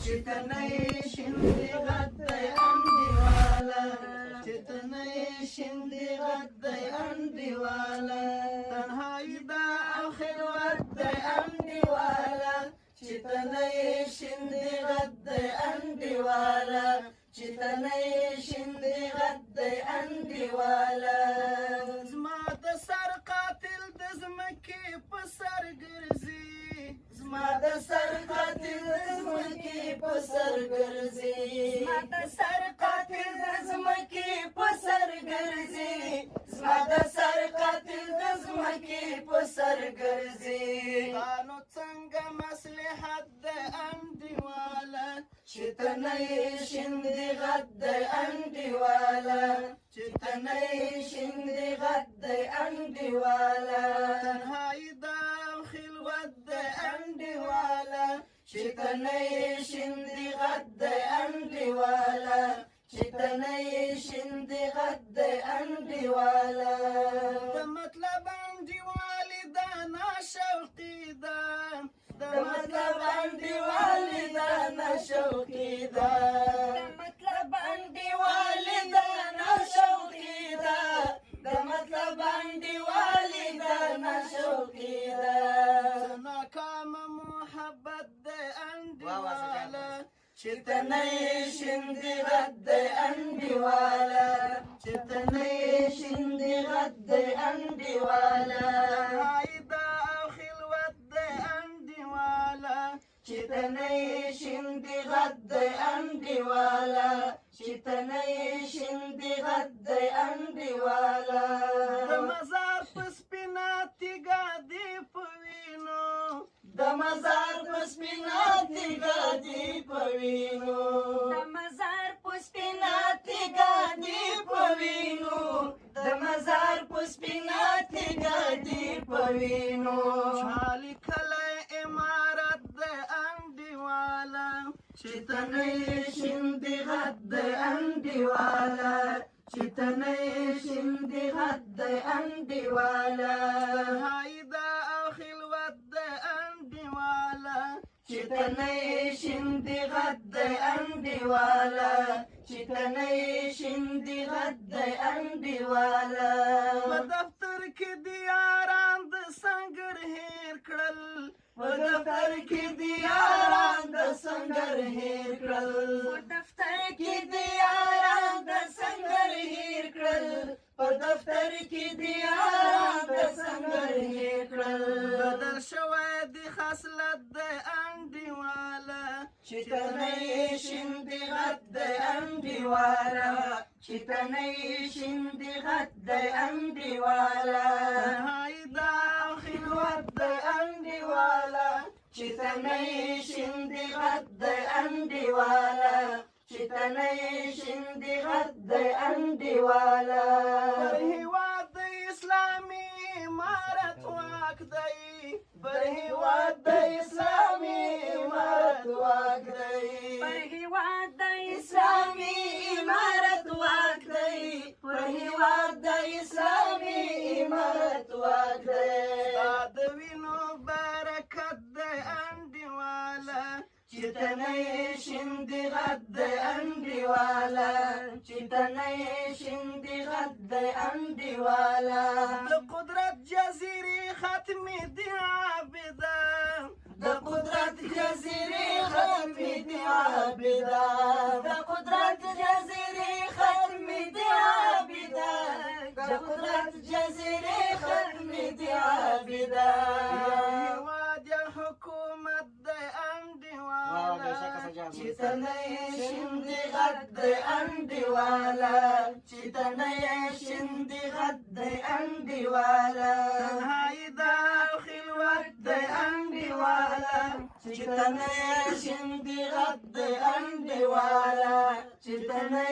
چې تنه شیندې غد دی انډیواله چې تنه شیندې غد دی انډیواله تنهایی دا او خلوت دی انډیواله چې تنه شیندې غد دی انډیواله چې تنه شیندې غد دی انډیواله زما د سر قاتل د ځمکې په سر ګرځي زما د سر قاتل د ځمکې په سر ګرځي زما د سر قاتل د ځمکې په سر ګرځي زما د سر قاتل د ځمکې په سر ګرځي قانو څنګه مصلحت د انډیواله چې تنه شیندې غد دی انډیواله چې تنه شیندې غد دی انډیواله تنهایی دا خلوت دی انډیواله چې تنه شیندې غد دی انډیواله چې تنه شیندې غد دی انډیواله د مطلب انډیوالې دا ناشوقي ده د مطلب انډیوالې دا ناشوقي ده د مطلب انډیوالې دا ناشوقي ده د مطلب انډیوالې دا ناشوقي ده ناکامه محبت دی انډیواله چې تنه شیندې غد دی انډیواله چې تنه شیندې غد دی انډیواله عایده او خلوت دی انډیواله چې تنه شیندې غد دی انډیواله چې تنه شیندې غد دی انډیواله د مزار په سپینه تیږه دې په وینو د مزار په سپینه تیږه دې په وینو د مزار په سپینه تیږه دې په وینو د مزار په سپینه تیږه دې په وینو چا لیکلی عمارت د انډیواله چې تنه شیندې غد دی انډیواله چې تنه شیندې غد دی انډیواله تنهایده او خلوت دی انډیواله چې تنه شیندې غد دی انډیواله چې تنه شیندې غد دی انډیواله په دفتر کې د یاران د سنګر هېر کړل په دفتر کې د یاران د سنګر هېر کړل په دفتر کې د یاران د سنګر هېر کړل په دفتر کې د یاران د سنګر هېر کړل بدل شوی د خصلت د انډیواله چې تنه شیندې غد دی انډیواله چې تنه شیندې غد دی انډیواله تنهایده او خلوت دی انډیواله چې تنه شیندې غد دی انډیواله چې تنه شیندې غد دی انډیواله پر هېواد د اسلامي امارت واک دی پر هېواد د اسلامي امارت واک دی پر هېواد د اسلامي امارت واک دی پر هېواد د اسلامي امارت واک دی ستا د وینو برکت دی انډیواله چې تنه شیندې غد دی انډیواله چې تنه شیندې غد دی انډیواله د قدرت جزیرې ختمې دي عابده د قدرت جزیرې ختمې دي عابده د قدرت جزیرې ختمې دي عابده د قدرت جزیرې ختمې دي عابده هېواد یا حکومت دی انډیواله چې تنه شیندې غد دی انډیواله چې تنه شیندې غد دی انډیواله تنهایده او خلوت دی انډیواله چې تنه شیندې غد دی انډیواله چې تنه